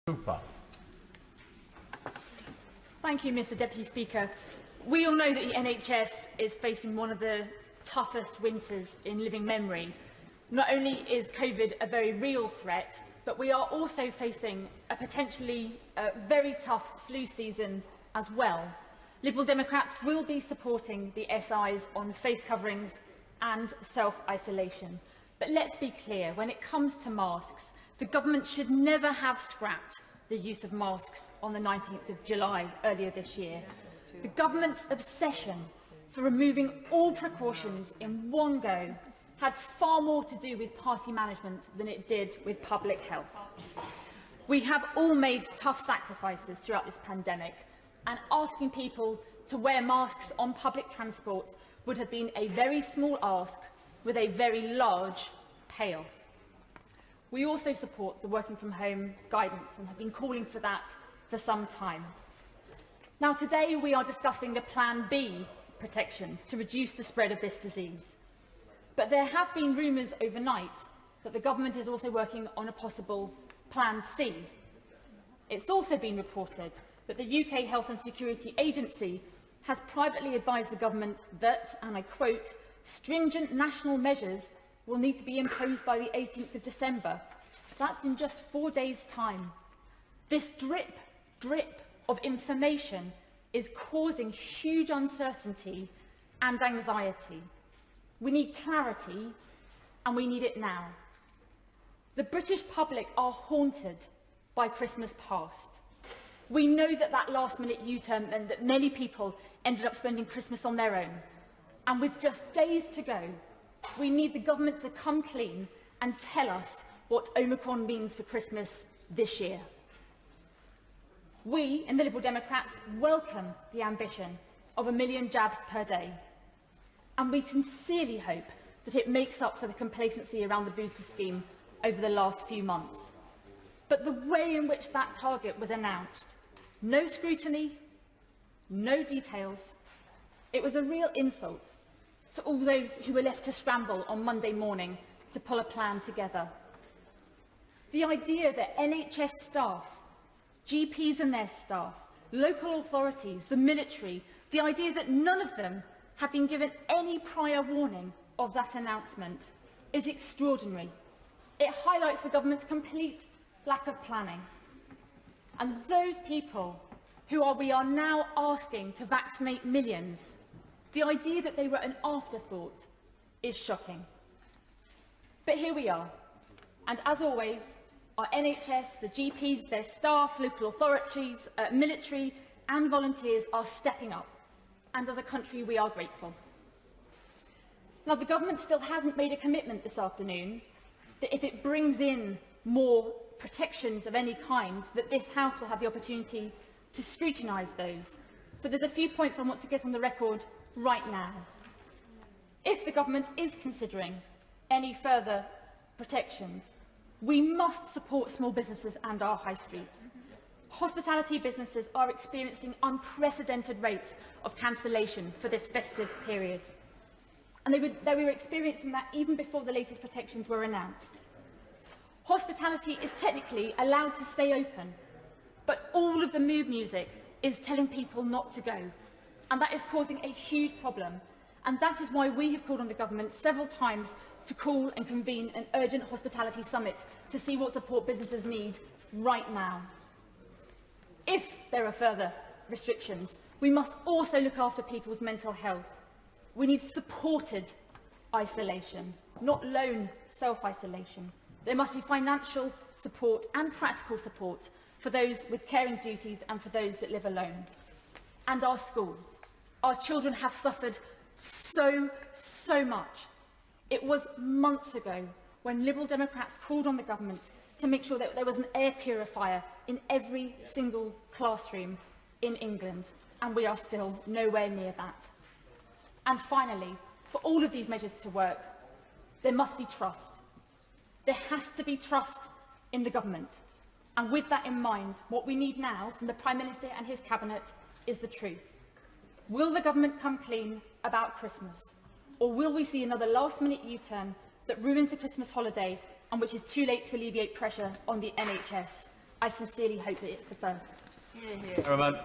Cooper. Thank you, Mr Deputy Speaker. We all know that the NHS is facing one of the toughest winters in living memory. Not only is COVID a very real threat, but we are also facing a potentially very tough flu season as well. Liberal Democrats will be supporting the SIs on face coverings and self-isolation. But let's be clear, when it comes to masks, the government should never have scrapped the use of masks on the 19th of July earlier this year. The government's obsession for removing all precautions in one go had far more to do with party management than it did with public health. We have all made tough sacrifices throughout this pandemic, and asking people to wear masks on public transport would have been a very small ask with a very large payoff. We also support the working from home guidance and have been calling for that for some time. Now, today we are discussing the Plan B protections to reduce the spread of this disease. But there have been rumours overnight that the government is also working on a possible Plan C. It's also been reported that the UK Health and Security Agency has privately advised the government that, and I quote, stringent national measures will need to be imposed by the 18th of December. That's in just 4 days' time. This drip of information is causing huge uncertainty and anxiety. We need clarity, and we need it now. The British public are haunted by Christmas past. We know that that last-minute U-turn meant that many people ended up spending Christmas on their own. And with just days to go, we need the government to come clean and tell us what Omicron means for Christmas this year. We, in the Liberal Democrats, welcome the ambition of 1 million jabs per day. And we sincerely hope that it makes up for the complacency around the booster scheme over the last few months. But the way in which that target was announced, no scrutiny, no details, it was a real insult to all those who were left to scramble on Monday morning to pull a plan together. The idea that NHS staff, GPs and their staff, local authorities, the military, the idea that none of them have been given any prior warning of that announcement is extraordinary. It highlights the government's complete lack of planning. And those people who we are now asking to vaccinate millions, the idea that they were an afterthought is shocking. But here we are, and as always, our NHS, the GPs, their staff, local authorities, military and volunteers are stepping up, and as a country we are grateful. Now, the government still hasn't made a commitment this afternoon that if it brings in more protections of any kind, that this House will have the opportunity to scrutinise those. So there's a few points I want to get on the record right now. If the government is considering any further protections, we must support small businesses and our high streets. Hospitality businesses are experiencing unprecedented rates of cancellation for this festive period. And they were experiencing that even before the latest protections were announced. Hospitality is technically allowed to stay open, but all of the mood music is telling people not to go. And that is causing a huge problem. And that is why we have called on the government several times to call and convene an urgent hospitality summit to see what support businesses need right now. If there are further restrictions, we must also look after people's mental health. We need supported isolation, not lone self-isolation. There must be financial support and practical support for those with caring duties and for those that live alone. And our schools. Our children have suffered so much. It was months ago when Liberal Democrats called on the government to make sure that there was an air purifier in every single classroom in England, and we are still nowhere near that. And finally, for all of these measures to work, there must be trust. There has to be trust in the government. And with that in mind, what we need now from the Prime Minister and his Cabinet is the truth. Will the government come clean about Christmas? Or will we see another last-minute U-turn that ruins the Christmas holiday and which is too late to alleviate pressure on the NHS? I sincerely hope that it's the first. Merriman.